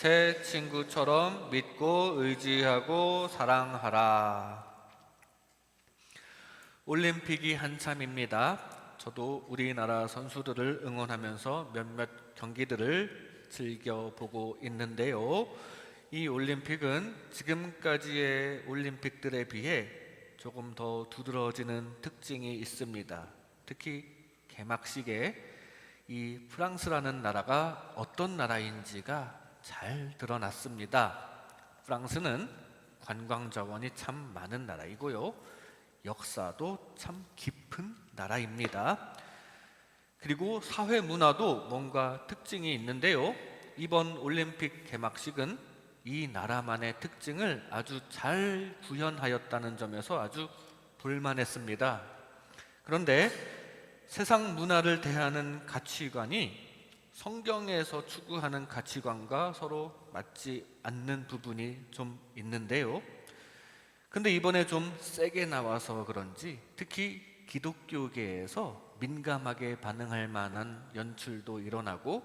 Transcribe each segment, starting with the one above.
새 친구처럼 믿고 의지하고 사랑하라. 올림픽이 한참입니다. 저도 우리나라 선수들을 응원하면서 몇몇 경기들을 즐겨보고 있는데요. 이 올림픽은 지금까지의 올림픽들에 비해 조금 더 두드러지는 특징이 있습니다. 특히 개막식에 이 프랑스라는 나라가 어떤 나라인지가 잘 드러났습니다. 프랑스는 관광 자원이 참 많은 나라이고요. 역사도 참 깊은 나라입니다. 그리고 사회 문화도 뭔가 특징이 있는데요. 이번 올림픽 개막식은 이 나라만의 특징을 아주 잘 구현하였다는 점에서 아주 볼만했습니다. 그런데 세상 문화를 대하는 가치관이 성경에서 추구하는 가치관과 서로 맞지 않는 부분이 좀 있는데요. 근데 이번에 좀 세게 나와서 그런지 특히 기독교계에서 민감하게 반응할 만한 연출도 일어나고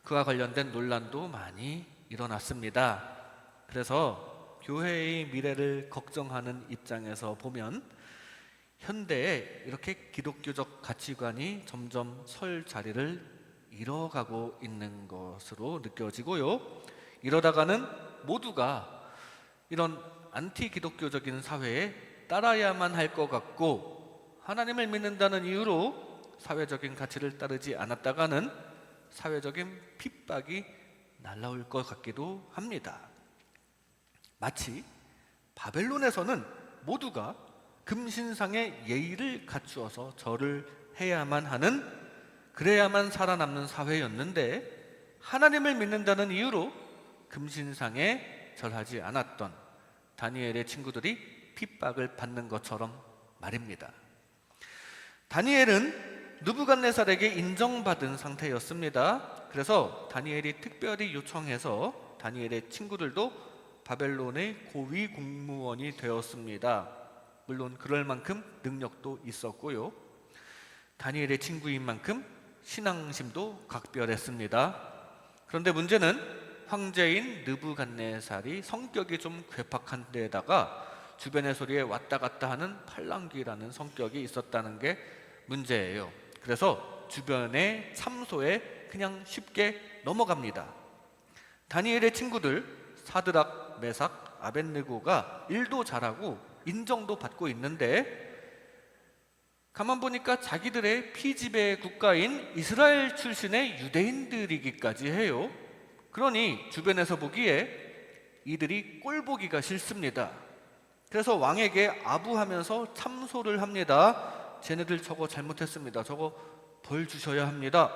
그와 관련된 논란도 많이 일어났습니다. 그래서 교회의 미래를 걱정하는 입장에서 보면 현대에 이렇게 기독교적 가치관이 점점 설 자리를 잃어가고 있는 것으로 느껴지고요. 이러다가는 모두가 이런 안티 기독교적인 사회에 따라야만 할 것 같고 하나님을 믿는다는 이유로 사회적인 가치를 따르지 않았다가는 사회적인 핍박이 날라올 것 같기도 합니다. 마치 바벨론에서는 모두가 금신상의 예의를 갖추어서 절을 해야만 하는, 그래야만 살아남는 사회였는데 하나님을 믿는다는 이유로 금신상에 절하지 않았던 다니엘의 친구들이 핍박을 받는 것처럼 말입니다. 다니엘은 느부갓네살에게 인정받은 상태였습니다. 그래서 다니엘이 특별히 요청해서 다니엘의 친구들도 바벨론의 고위 공무원이 되었습니다. 물론 그럴 만큼 능력도 있었고요. 다니엘의 친구인 만큼 신앙심도 각별했습니다. 그런데 문제는 황제인 느부갓네살이 성격이 좀 괴팍한 데다가 주변의 소리에 왔다 갔다 하는 팔랑귀라는 성격이 있었다는 게 문제예요. 그래서 주변의 참소에 그냥 쉽게 넘어갑니다. 다니엘의 친구들 사드락, 메삭, 아벳느고가 일도 잘하고 인정도 받고 있는데 가만 보니까 자기들의 피지배 국가인 이스라엘 출신의 유대인들이기까지 해요. 그러니 주변에서 보기에 이들이 꼴보기가 싫습니다. 그래서 왕에게 아부하면서 참소를 합니다. 쟤네들 저거 잘못했습니다. 저거 벌 주셔야 합니다.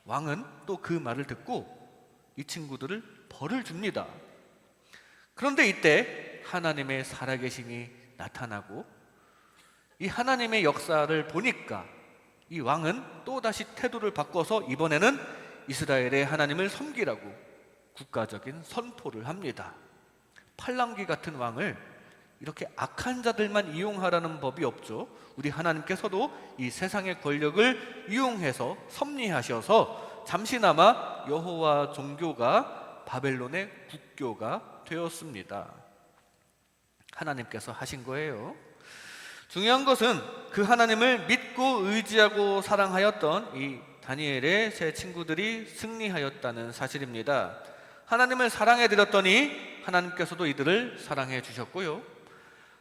왕은 또 그 말을 듣고 이 친구들을 벌을 줍니다. 그런데 이때 하나님의 살아계심이 나타나고 이 하나님의 역사를 보니까 이 왕은 또다시 태도를 바꿔서 이번에는 이스라엘의 하나님을 섬기라고 국가적인 선포를 합니다. 팔랑귀 같은 왕을 이렇게 악한 자들만 이용하라는 법이 없죠. 우리 하나님께서도 이 세상의 권력을 이용해서 섭리하셔서 잠시나마 여호와 종교가 바벨론의 국교가 되었습니다. 하나님께서 하신 거예요. 중요한 것은 그 하나님을 믿고 의지하고 사랑하였던 이 다니엘의 세 친구들이 승리하였다는 사실입니다. 하나님을 사랑해드렸더니 하나님께서도 이들을 사랑해 주셨고요.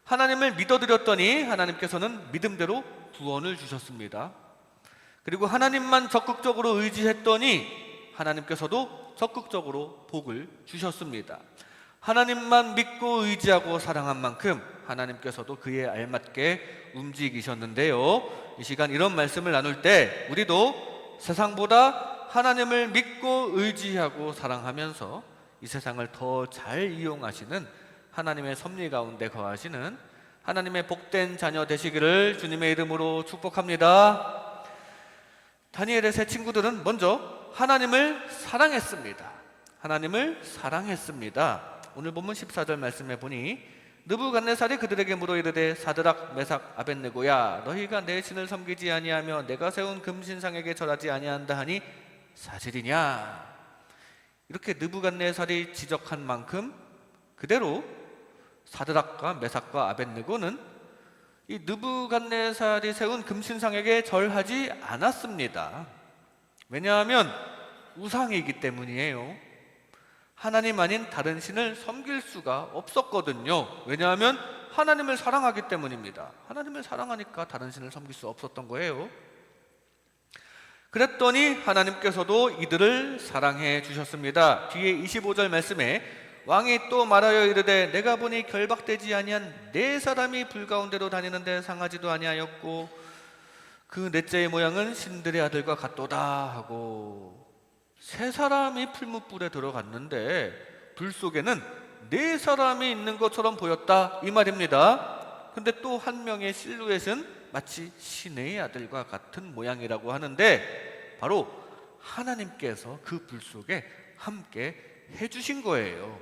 하나님을 믿어드렸더니 하나님께서는 믿음대로 구원을 주셨습니다. 그리고 하나님만 적극적으로 의지했더니 하나님께서도 적극적으로 복을 주셨습니다. 하나님만 믿고 의지하고 사랑한 만큼 하나님께서도 그에 알맞게 움직이셨는데요. 이 시간 이런 말씀을 나눌 때 우리도 세상보다 하나님을 믿고 의지하고 사랑하면서 이 세상을 더 잘 이용하시는 하나님의 섭리 가운데 거하시는 하나님의 복된 자녀 되시기를 주님의 이름으로 축복합니다. 다니엘의 세 친구들은 먼저 하나님을 사랑했습니다. 하나님을 사랑했습니다. 오늘 본문 14절 말씀해 보니 느부갓네살이 그들에게 물어 이르되 사드락, 메삭, 아벳느고야 너희가 내 신을 섬기지 아니하며 내가 세운 금신상에게 절하지 아니한다 하니 사실이냐? 이렇게 느부갓네살이 지적한 만큼 그대로 사드락과 메삭과 아벳느고는 이 느부갓네살이 세운 금신상에게 절하지 않았습니다. 왜냐하면 우상이기 때문이에요. 하나님 아닌 다른 신을 섬길 수가 없었거든요. 왜냐하면 하나님을 사랑하기 때문입니다. 하나님을 사랑하니까 다른 신을 섬길 수 없었던 거예요. 그랬더니 하나님께서도 이들을 사랑해 주셨습니다. 뒤에 25절 말씀에 왕이 또 말하여 이르되 내가 보니 결박되지 아니한 네 사람이 불 가운데로 다니는데 상하지도 아니하였고 그 넷째의 모양은 신들의 아들과 같도다 하고, 세 사람이 풀무불에 들어갔는데 불 속에는 네 사람이 있는 것처럼 보였다 이 말입니다. 근데 또 한 명의 실루엣은 마치 신의 아들과 같은 모양이라고 하는데 바로 하나님께서 그 불 속에 함께 해주신 거예요.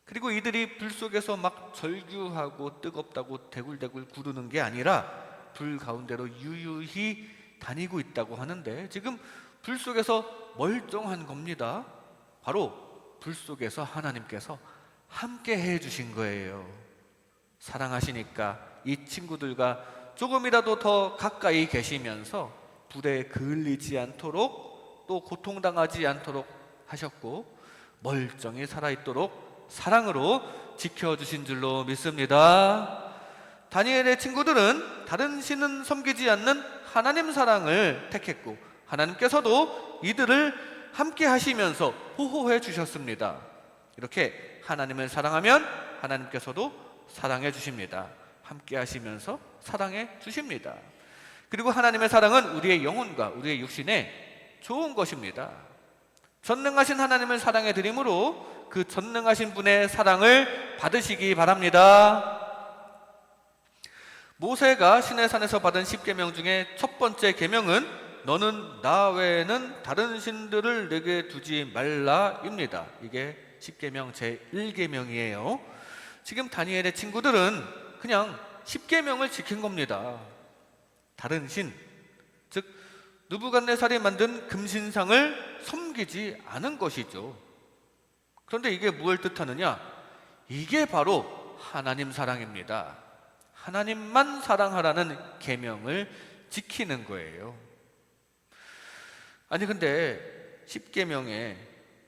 그리고 이들이 불 속에서 막 절규하고 뜨겁다고 대굴대굴 구르는 게 아니라 불 가운데로 유유히 다니고 있다고 하는데, 지금 불 속에서 멀쩡한 겁니다. 바로 불 속에서 하나님께서 함께 해주신 거예요. 사랑하시니까 이 친구들과 조금이라도 더 가까이 계시면서 불에 그을리지 않도록 또 고통당하지 않도록 하셨고 멀쩡히 살아있도록 사랑으로 지켜주신 줄로 믿습니다. 다니엘의 친구들은 다른 신은 섬기지 않는 하나님 사랑을 택했고 하나님께서도 이들을 함께 하시면서 호호해 주셨습니다. 이렇게 하나님을 사랑하면 하나님께서도 사랑해 주십니다. 함께 하시면서 사랑해 주십니다. 그리고 하나님의 사랑은 우리의 영혼과 우리의 육신에 좋은 것입니다. 전능하신 하나님을 사랑해 드림으로 그 전능하신 분의 사랑을 받으시기 바랍니다. 모세가 시내산에서 받은 10계명 중에 첫 번째 계명은 너는 나 외에는 다른 신들을 내게 두지 말라입니다. 이게 10계명 제1계명이에요. 지금 다니엘의 친구들은 그냥 10계명을 지킨 겁니다. 다른 신, 즉 느부갓네살이 만든 금신상을 섬기지 않은 것이죠. 그런데 이게 무엇을 뜻하느냐? 이게 바로 하나님 사랑입니다. 하나님만 사랑하라는 계명을 지키는 거예요. 아니 근데 10계명에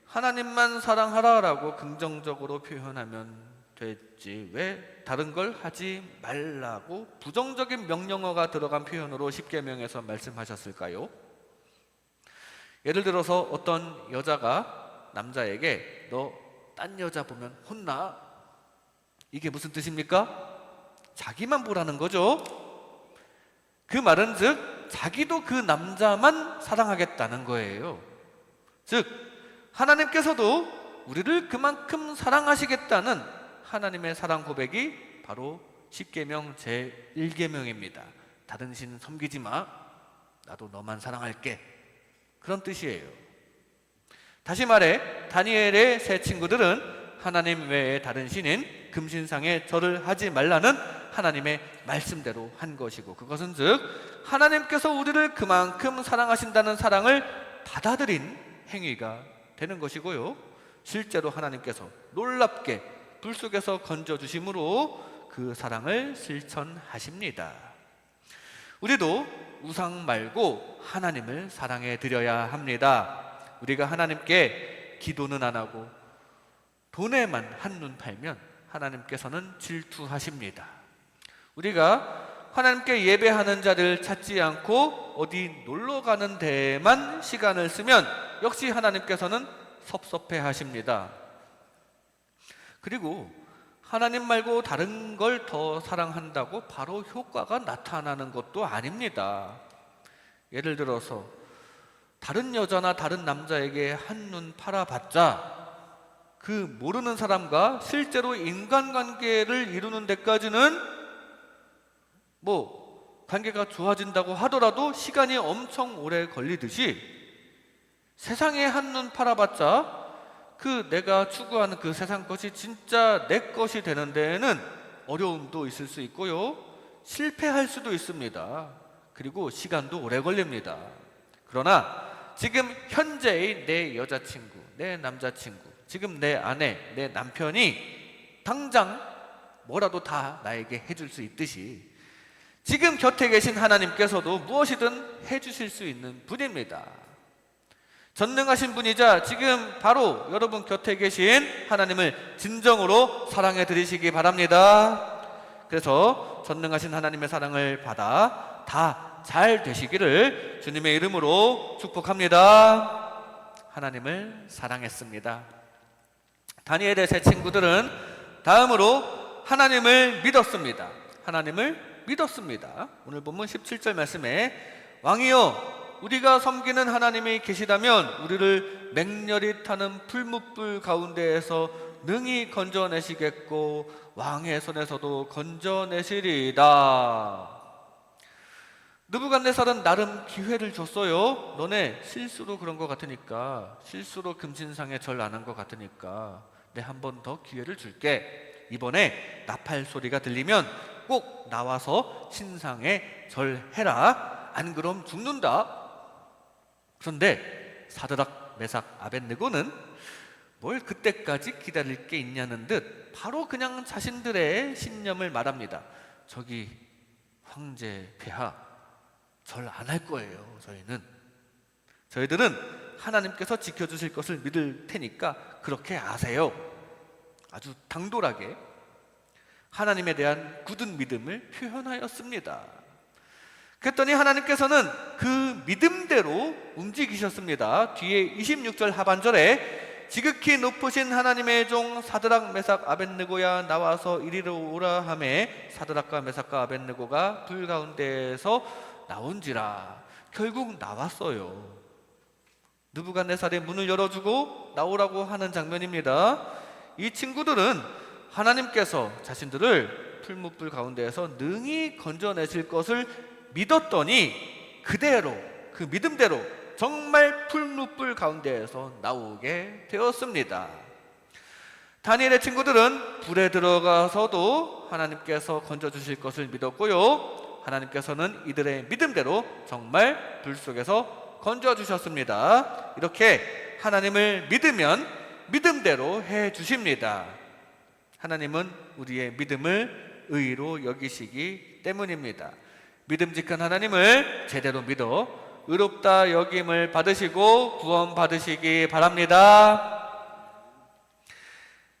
하나님만 사랑하라라고 긍정적으로 표현하면 됐지 왜 다른 걸 하지 말라고 부정적인 명령어가 들어간 표현으로 10계명에서 말씀하셨을까요? 예를 들어서 어떤 여자가 남자에게 너 딴 여자 보면 혼나, 이게 무슨 뜻입니까? 자기만 보라는 거죠. 그 말은 즉 자기도 그 남자만 사랑하겠다는 거예요. 즉 하나님께서도 우리를 그만큼 사랑하시겠다는 하나님의 사랑 고백이 바로 10계명 제1계명입니다. 다른 신 섬기지 마, 나도 너만 사랑할게, 그런 뜻이에요. 다시 말해 다니엘의 세 친구들은 하나님 외에 다른 신인 금신상에 절을 하지 말라는 하나님의 말씀대로 한 것이고, 그것은 즉 하나님께서 우리를 그만큼 사랑하신다는 사랑을 받아들인 행위가 되는 것이고요, 실제로 하나님께서 놀랍게 불 속에서 건져주심으로 그 사랑을 실천하십니다. 우리도 우상 말고 하나님을 사랑해 드려야 합니다. 우리가 하나님께 기도는 안 하고 돈에만 한눈 팔면 하나님께서는 질투하십니다. 우리가 하나님께 예배하는 자를 찾지 않고 어디 놀러 가는 데에만 시간을 쓰면 역시 하나님께서는 섭섭해 하십니다. 그리고 하나님 말고 다른 걸 더 사랑한다고 바로 효과가 나타나는 것도 아닙니다. 예를 들어서 다른 여자나 다른 남자에게 한눈 팔아봤자 그 모르는 사람과 실제로 인간관계를 이루는 데까지는 관계가 좋아진다고 하더라도 시간이 엄청 오래 걸리듯이 세상에 한눈 팔아봤자 그 내가 추구하는 그 세상 것이 진짜 내 것이 되는 데에는 어려움도 있을 수 있고요, 실패할 수도 있습니다. 그리고 시간도 오래 걸립니다. 그러나 지금 현재의 내 여자친구, 내 남자친구, 지금 내 아내, 내 남편이 당장 뭐라도 다 나에게 해줄 수 있듯이 지금 곁에 계신 하나님께서도 무엇이든 해주실 수 있는 분입니다. 전능하신 분이자 지금 바로 여러분 곁에 계신 하나님을 진정으로 사랑해 드리시기 바랍니다. 그래서 전능하신 하나님의 사랑을 받아 다 잘 되시기를 주님의 이름으로 축복합니다. 하나님을 사랑했습니다. 다니엘의 세 친구들은 다음으로 하나님을 믿었습니다. 하나님을 믿었습니다. 오늘 본문 17절 말씀에 왕이여 우리가 섬기는 하나님이 계시다면 우리를 맹렬히 타는 풀무불 가운데에서 능히 건져내시겠고 왕의 손에서도 건져내시리이다. 느부갓네살은 나름 기회를 줬어요. 너네 실수로 그런 것 같으니까, 실수로 금신상에 절 안 한 것 같으니까 내 한 번 더 기회를 줄게. 이번에 나팔 소리가 들리면 꼭 나와서 신상에 절해라. 안 그럼 죽는다. 그런데 사드락, 메삭, 아벳느고는 뭘 그때까지 기다릴 게 있냐는 듯 바로 그냥 자신들의 신념을 말합니다. 저기 황제 폐하, 절 안 할 거예요. 저희들은 하나님께서 지켜주실 것을 믿을 테니까 그렇게 아세요. 아주 당돌하게 하나님에 대한 굳은 믿음을 표현하였습니다. 그랬더니 하나님께서는 그 믿음대로 움직이셨습니다. 뒤에 26절 하반절에 지극히 높으신 하나님의 종 사드락, 메삭, 아벳느고야 나와서 이리로 오라 하매 사드락과 메삭과 아벳느고가 불 가운데에서 나온지라. 결국 나왔어요. 느부갓네살의 문을 열어주고 나오라고 하는 장면입니다. 이 친구들은 하나님께서 자신들을 풀무불 가운데에서 능히 건져내실 것을 믿었더니 그대로, 그 믿음대로 정말 풀무불 가운데에서 나오게 되었습니다. 다니엘의 친구들은 불에 들어가서도 하나님께서 건져주실 것을 믿었고요, 하나님께서는 이들의 믿음대로 정말 불 속에서 건져주셨습니다. 이렇게 하나님을 믿으면 믿음대로 해주십니다. 하나님은 우리의 믿음을 의로 여기시기 때문입니다. 믿음직한 하나님을 제대로 믿어 의롭다 여김을 받으시고 구원 받으시기 바랍니다.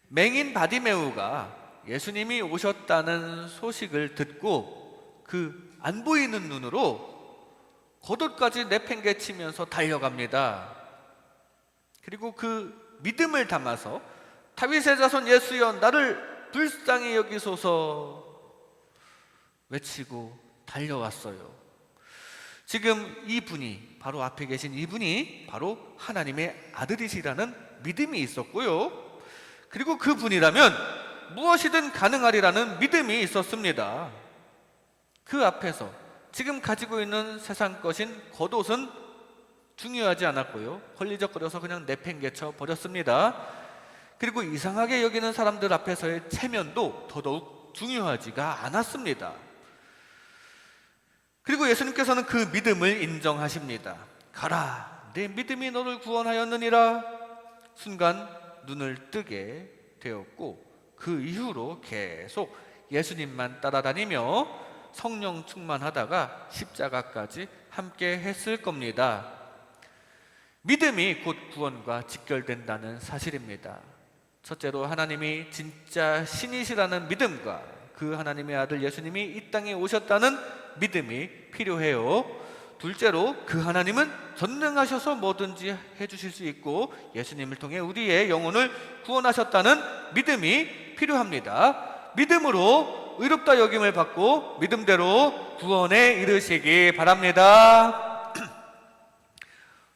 맹인 바디메우가 예수님이 오셨다는 소식을 듣고 그 안 보이는 눈으로 겉옷까지 내팽개치면서 달려갑니다. 그리고 그 믿음을 담아서 다윗의 자손 예수여 나를 불쌍히 여기소서 외치고 달려왔어요. 지금 이분이, 바로 앞에 계신 이분이 바로 하나님의 아들이시라는 믿음이 있었고요, 그리고 그분이라면 무엇이든 가능하리라는 믿음이 있었습니다. 그 앞에서 지금 가지고 있는 세상 것인 겉옷은 중요하지 않았고요, 헐리적거려서 그냥 내팽개쳐 버렸습니다. 그리고 이상하게 여기는 사람들 앞에서의 체면도 더더욱 중요하지가 않았습니다. 그리고 예수님께서는 그 믿음을 인정하십니다. 가라, 내 믿음이 너를 구원하였느니라. 순간 눈을 뜨게 되었고 그 이후로 계속 예수님만 따라다니며 성령 충만하다가 십자가까지 함께 했을 겁니다. 믿음이 곧 구원과 직결된다는 사실입니다. 첫째로 하나님이 진짜 신이시라는 믿음과 그 하나님의 아들 예수님이 이 땅에 오셨다는 믿음이 필요해요. 둘째로 그 하나님은 전능하셔서 뭐든지 해주실 수 있고 예수님을 통해 우리의 영혼을 구원하셨다는 믿음이 필요합니다. 믿음으로 의롭다 여김을 받고 믿음대로 구원에 이르시기 바랍니다.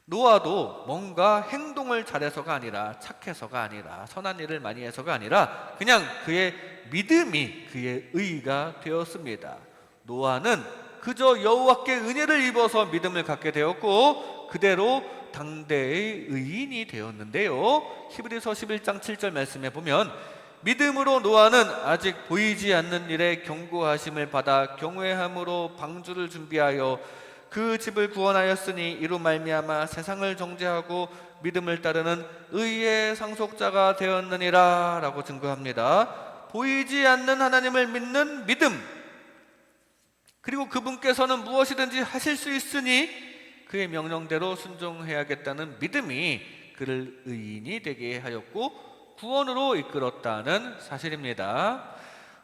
노아도 뭔가 행동을 잘해서가 아니라, 착해서가 아니라, 선한 일을 많이 해서가 아니라 그냥 그의 믿음이 그의 의가 되었습니다. 노아는 그저 여호와께 은혜를 입어서 믿음을 갖게 되었고 그대로 당대의 의인이 되었는데요, 히브리서 11장 7절 말씀에 보면 믿음으로 노아는 아직 보이지 않는 일에 경고하심을 받아 경외함으로 방주를 준비하여 그 집을 구원하였으니 이로 말미암아 세상을 정죄하고 믿음을 따르는 의의 상속자가 되었느니라 라고 증거합니다. 보이지 않는 하나님을 믿는 믿음, 그리고 그분께서는 무엇이든지 하실 수 있으니 그의 명령대로 순종해야겠다는 믿음이 그를 의인이 되게 하였고 구원으로 이끌었다는 사실입니다.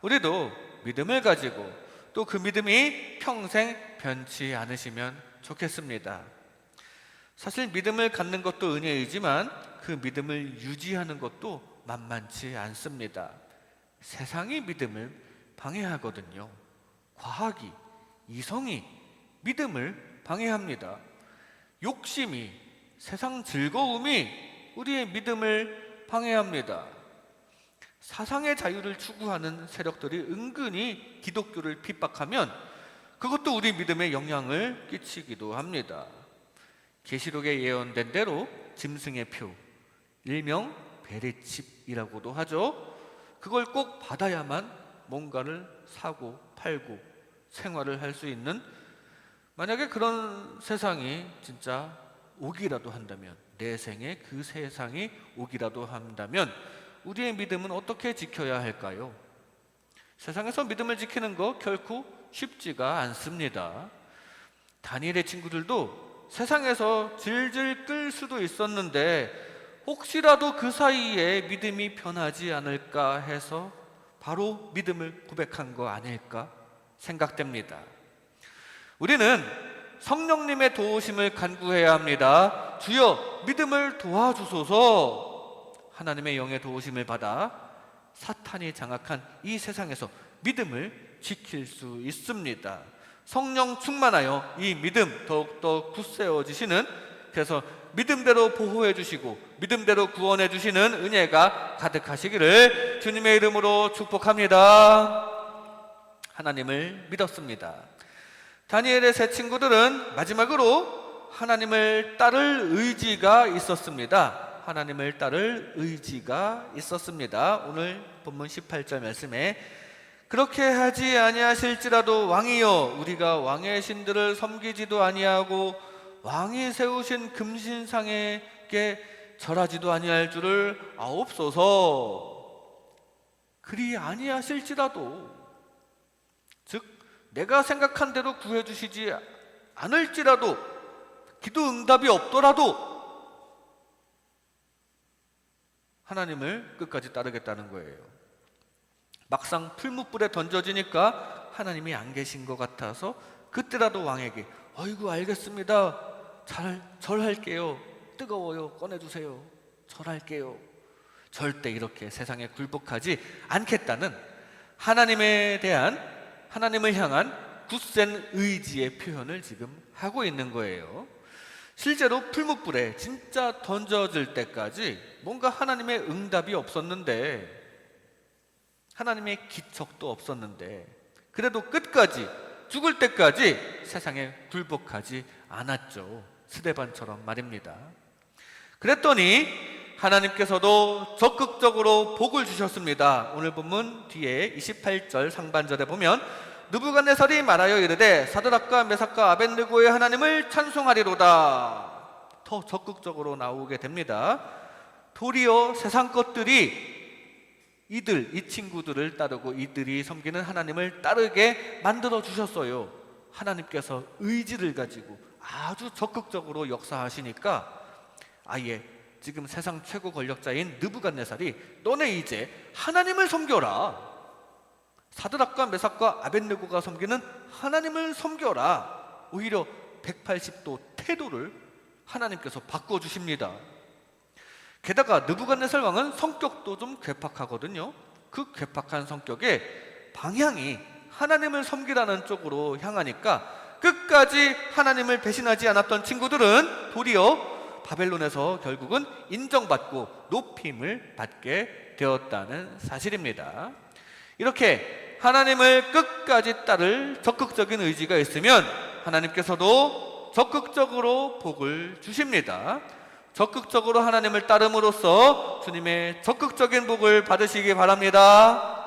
우리도 믿음을 가지고 또 그 믿음이 평생 변치 않으시면 좋겠습니다. 사실 믿음을 갖는 것도 은혜이지만 그 믿음을 유지하는 것도 만만치 않습니다. 세상이 믿음을 방해하거든요. 과학이, 이성이 믿음을 방해합니다. 욕심이, 세상 즐거움이 우리의 믿음을 방해합니다. 사상의 자유를 추구하는 세력들이 은근히 기독교를 핍박하면 그것도 우리 믿음에 영향을 끼치기도 합니다. 계시록에 예언된 대로 짐승의 표, 일명 베레칩이라고도 하죠. 그걸 꼭 받아야만 뭔가를 사고 팔고 생활을 할 수 있는, 만약에 그런 세상이 진짜 오기라도 한다면, 내 생에 그 세상이 오기라도 한다면 우리의 믿음은 어떻게 지켜야 할까요? 세상에서 믿음을 지키는 거 결코 쉽지가 않습니다. 다니엘의 친구들도 세상에서 질질 끌 수도 있었는데 혹시라도 그 사이에 믿음이 변하지 않을까 해서 바로 믿음을 고백한 거 아닐까 생각됩니다. 우리는 성령님의 도우심을 간구해야 합니다. 주여 믿음을 도와주소서. 하나님의 영의 도우심을 받아 사탄이 장악한 이 세상에서 믿음을 지킬 수 있습니다. 성령 충만하여 이 믿음 더욱더 굳세어지시는, 그래서 믿음대로 보호해 주시고 믿음대로 구원해 주시는 은혜가 가득하시기를 주님의 이름으로 축복합니다. 하나님을 믿었습니다. 다니엘의 세 친구들은 마지막으로 하나님을 따를 의지가 있었습니다. 하나님을 따를 의지가 있었습니다. 오늘 본문 18절 말씀에 그렇게 하지 아니하실지라도 왕이여 우리가 왕의 신들을 섬기지도 아니하고 왕이 세우신 금신상에게 절하지도 아니할 줄을 아옵소서. 그리 아니하실지라도, 즉 내가 생각한 대로 구해주시지 않을지라도, 기도 응답이 없더라도 하나님을 끝까지 따르겠다는 거예요. 막상 풀무불에 던져지니까 하나님이 안 계신 것 같아서 그때라도 왕에게 아이고 알겠습니다, 절할게요, 뜨거워요, 꺼내주세요, 절할게요, 절대 이렇게 세상에 굴복하지 않겠다는 하나님을 향한 굳센 의지의 표현을 지금 하고 있는 거예요. 실제로 풀무불에 진짜 던져질 때까지 뭔가 하나님의 응답이 없었는데, 하나님의 기척도 없었는데, 그래도 끝까지 죽을 때까지 세상에 굴복하지 않았죠. 스데반처럼 말입니다. 그랬더니 하나님께서도 적극적으로 복을 주셨습니다. 오늘 본문 뒤에 28절 상반절에 보면 느부갓네살이 말하여 이르되 사드락과 메삭과 아벳느고의 하나님을 찬송하리로다. 더 적극적으로 나오게 됩니다. 도리어 세상 것들이 이 친구들을 따르고 이들이 섬기는 하나님을 따르게 만들어 주셨어요. 하나님께서 의지를 가지고 아주 적극적으로 역사하시니까 아예 지금 세상 최고 권력자인 느부갓네살이 너네 이제 하나님을 섬겨라, 사드락과 메삭과 아벳느고가 섬기는 하나님을 섬겨라, 오히려 180도 태도를 하나님께서 바꿔주십니다. 게다가 느부갓네살 왕은 성격도 좀 괴팍하거든요. 그 괴팍한 성격에 방향이 하나님을 섬기라는 쪽으로 향하니까 끝까지 하나님을 배신하지 않았던 친구들은 도리어 바벨론에서 결국은 인정받고 높임을 받게 되었다는 사실입니다. 이렇게 하나님을 끝까지 따를 적극적인 의지가 있으면 하나님께서도 적극적으로 복을 주십니다. 적극적으로 하나님을 따름으로써 주님의 적극적인 복을 받으시기 바랍니다.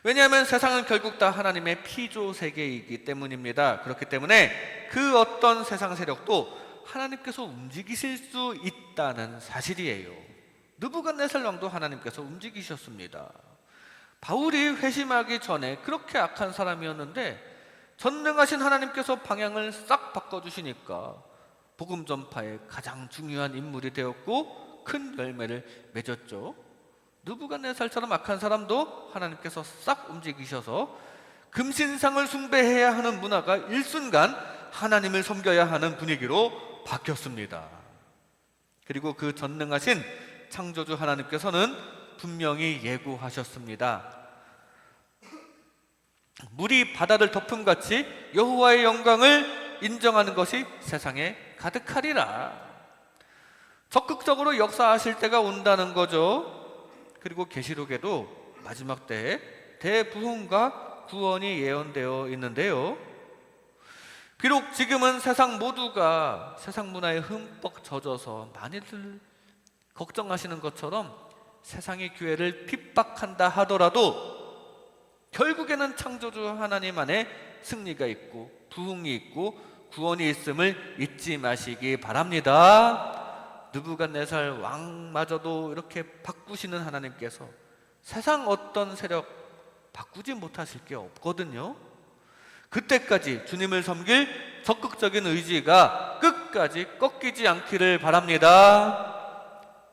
왜냐하면 세상은 결국 다 하나님의 피조 세계이기 때문입니다. 그렇기 때문에 그 어떤 세상 세력도 하나님께서 움직이실 수 있다는 사실이에요. 느부갓네살 왕도 하나님께서 움직이셨습니다. 바울이 회심하기 전에 그렇게 악한 사람이었는데 전능하신 하나님께서 방향을 싹 바꿔주시니까 복음 전파의 가장 중요한 인물이 되었고 큰 열매를 맺었죠. 느부갓네살처럼 악한 사람도 하나님께서 싹 움직이셔서 금신상을 숭배해야 하는 문화가 일순간 하나님을 섬겨야 하는 분위기로 바뀌었습니다. 그리고 그 전능하신 창조주 하나님께서는 분명히 예고하셨습니다. 물이 바다를 덮음같이 여호와의 영광을 인정하는 것이 세상에 가득하리라. 적극적으로 역사하실 때가 온다는 거죠. 그리고 계시록에도 마지막 때에 대부흥과 구원이 예언되어 있는데요. 비록 지금은 세상 모두가 세상 문화에 흠뻑 젖어서 많이들 걱정하시는 것처럼 세상의 교회를 핍박한다 하더라도 결국에는 창조주 하나님 안에 승리가 있고 부흥이 있고 구원이 있음을 잊지 마시기 바랍니다. 느부갓네살 왕마저도 이렇게 바꾸시는 하나님께서 세상 어떤 세력 바꾸지 못하실 게 없거든요. 그때까지 주님을 섬길 적극적인 의지가 끝까지 꺾이지 않기를 바랍니다.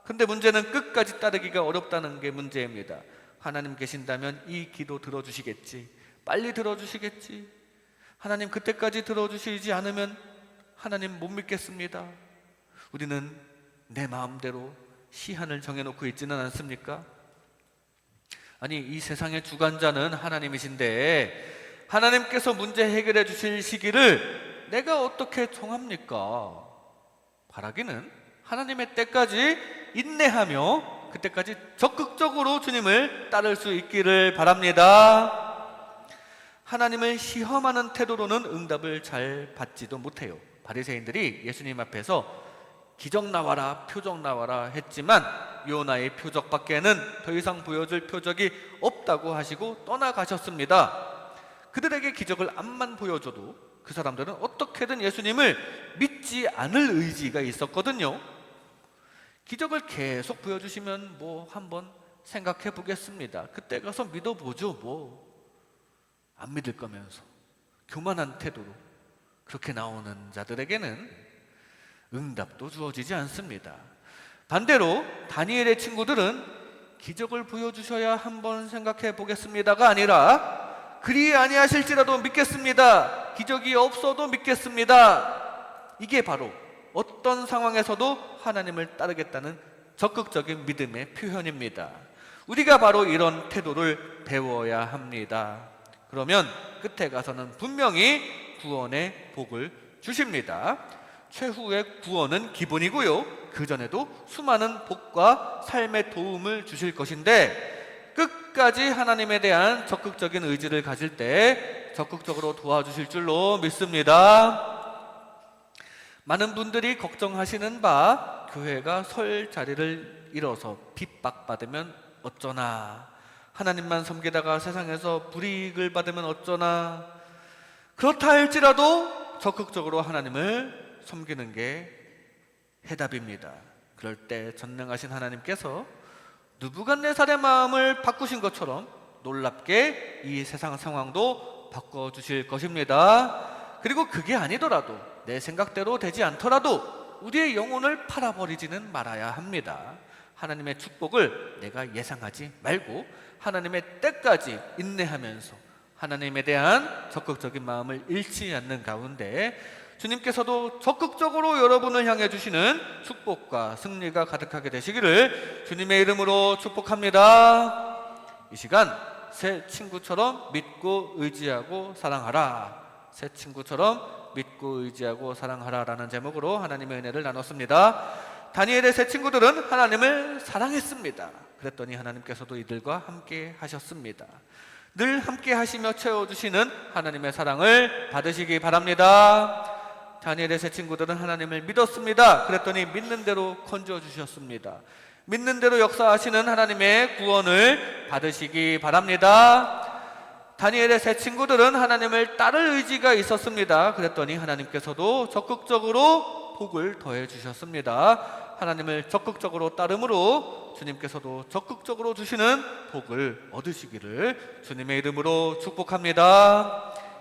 근데 문제는 끝까지 따르기가 어렵다는 게 문제입니다. 하나님 계신다면 이 기도 들어주시겠지, 빨리 들어주시겠지, 하나님 그때까지 들어주시지 않으면 하나님 못 믿겠습니다. 우리는 내 마음대로 시한을 정해놓고 있지는 않습니까? 아니, 이 세상의 주관자는 하나님이신데 하나님께서 문제 해결해 주실 시기를 내가 어떻게 정합니까? 바라기는 하나님의 때까지 인내하며 그때까지 적극적으로 주님을 따를 수 있기를 바랍니다. 하나님을 시험하는 태도로는 응답을 잘 받지도 못해요. 바리새인들이 예수님 앞에서 기적 나와라, 표적 나와라 했지만 요나의 표적밖에는 더 이상 보여줄 표적이 없다고 하시고 떠나가셨습니다. 그들에게 기적을 앞만 보여줘도 그 사람들은 어떻게든 예수님을 믿지 않을 의지가 있었거든요. 기적을 계속 보여주시면 뭐 한번 생각해 보겠습니다. 그때 가서 믿어보죠. 뭐 안 믿을 거면서 교만한 태도로 그렇게 나오는 자들에게는 응답도 주어지지 않습니다. 반대로 다니엘의 친구들은 기적을 보여주셔야 한번 생각해 보겠습니다가 아니라 그리 아니하실지라도 믿겠습니다. 기적이 없어도 믿겠습니다. 이게 바로 어떤 상황에서도 하나님을 따르겠다는 적극적인 믿음의 표현입니다. 우리가 바로 이런 태도를 배워야 합니다. 그러면 끝에 가서는 분명히 구원의 복을 주십니다. 최후의 구원은 기본이고요. 그 전에도 수많은 복과 삶의 도움을 주실 것인데 끝까지 하나님에 대한 적극적인 의지를 가질 때 적극적으로 도와주실 줄로 믿습니다. 많은 분들이 걱정하시는 바 교회가 설 자리를 잃어서 핍박받으면 어쩌나, 하나님만 섬기다가 세상에서 불이익을 받으면 어쩌나, 그렇다 할지라도 적극적으로 하나님을 섬기는 게 해답입니다. 그럴 때 전능하신 하나님께서 느부갓네살의 마음을 바꾸신 것처럼 놀랍게 이 세상 상황도 바꿔주실 것입니다. 그리고 그게 아니더라도 내 생각대로 되지 않더라도 우리의 영혼을 팔아버리지는 말아야 합니다. 하나님의 축복을 내가 예상하지 말고 하나님의 때까지 인내하면서 하나님에 대한 적극적인 마음을 잃지 않는 가운데 주님께서도 적극적으로 여러분을 향해 주시는 축복과 승리가 가득하게 되시기를 주님의 이름으로 축복합니다. 이 시간 새 친구처럼 믿고 의지하고 사랑하라, 새 친구처럼 믿고 의지하고 사랑하라 라는 제목으로 하나님의 은혜를 나눴습니다. 다니엘의 새 친구들은 하나님을 사랑했습니다. 그랬더니 하나님께서도 이들과 함께 하셨습니다. 늘 함께 하시며 채워주시는 하나님의 사랑을 받으시기 바랍니다. 다니엘의 새 친구들은 하나님을 믿었습니다. 그랬더니 믿는 대로 건져주셨습니다. 믿는 대로 역사하시는 하나님의 구원을 받으시기 바랍니다. 다니엘의 새 친구들은 하나님을 따를 의지가 있었습니다. 그랬더니 하나님께서도 적극적으로 주시고 복을 더해 주셨습니다. 하나님을 적극적으로 따름으로 주님께서도 적극적으로 주시는 복을 얻으시기를 주님의 이름으로 축복합니다.